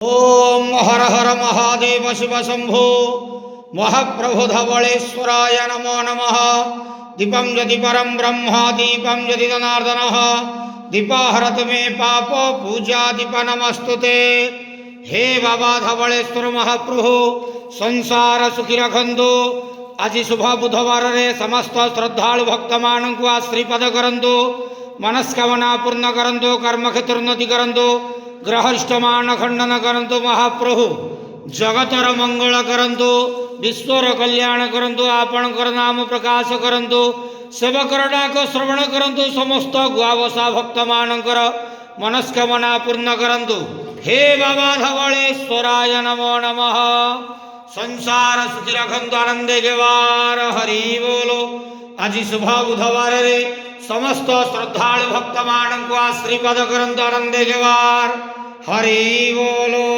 ओम हर हर महादेव शिव शंभो महाप्रभु धवलेश्वराय नमो नमः। दीपं यदि परम ब्रह्म दीपं यदि जनार्दनः दीपाहरतु मे पाप पूजा दीप नमस्तुते। हे बाबा धवलेश्वर महाप्रभु संसार सुखी रखंतु। आज शुभ बुधवार रे समस्त श्रद्धालु भक्त मानक आश्रीपद करंतु। मनस्कामना पूर्ण करंतु। कर्म क्षेत्र उन्नति करंतु। ग्रहष्टमान खंडन करंतु। महाप्रभु जगतर मंगल करंतु। विश्वर कल्याण करंतु। आपणकर नाम प्रकाश करंतु। सेवकर डाक श्रवण करंतु। समस्त गुआवसा भक्त मानकर मनस्कामना पूर्ण करंतु। हे बाबा धवलेश्वराय नमो नमः। संसार सुखी रखंतु आनंदे गेवार हरि बोलो। आज शुभ बुधवार रे समस्त श्रद्धालु भक्त मानक आश्रीपद करंतु आनंदे गेवार हरि बोलो।